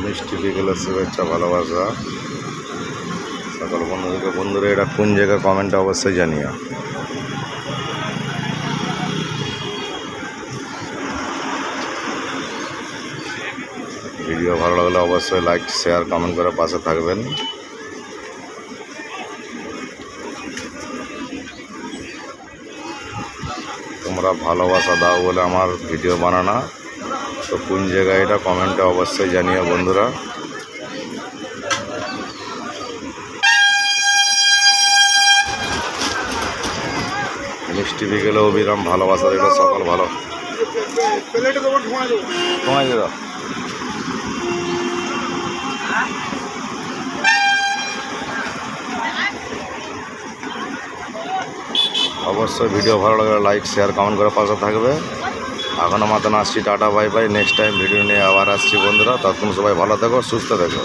মিষ্টি বিকেলের শুভেচ্ছা ভালোবাসা সকল বন্ধুদেরকে। বন্ধুরা এটা কোন জায়গা কমেন্টে অবশ্যই জানিও। ভিডিও ভালো লাগলে অবশ্যই লাইক শেয়ার কমেন্ট করে পাশে থাকবেন। তোমরা ভালোবাসা দাও বলে আমার ভিডিও বানানো, তো কোন জায়গায় এটা কমেন্টে অবশ্যই জানিও বন্ধুরা। মিষ্টি বিকেলে অবিরাম ভালোবাসা দিল সকল ভালো সময় দিল। অবশ্যই ভিডিও ভালো লাগলে লাইক শেয়ার কমেন্ট করে পাশে থাকবে। এখনও মতন আসছি, tata bye bye. Next time video নিয়ে আবার আসছি বন্ধুরা। ততক্ষণ সবাই ভালো থেকো, সুস্থ থেকো।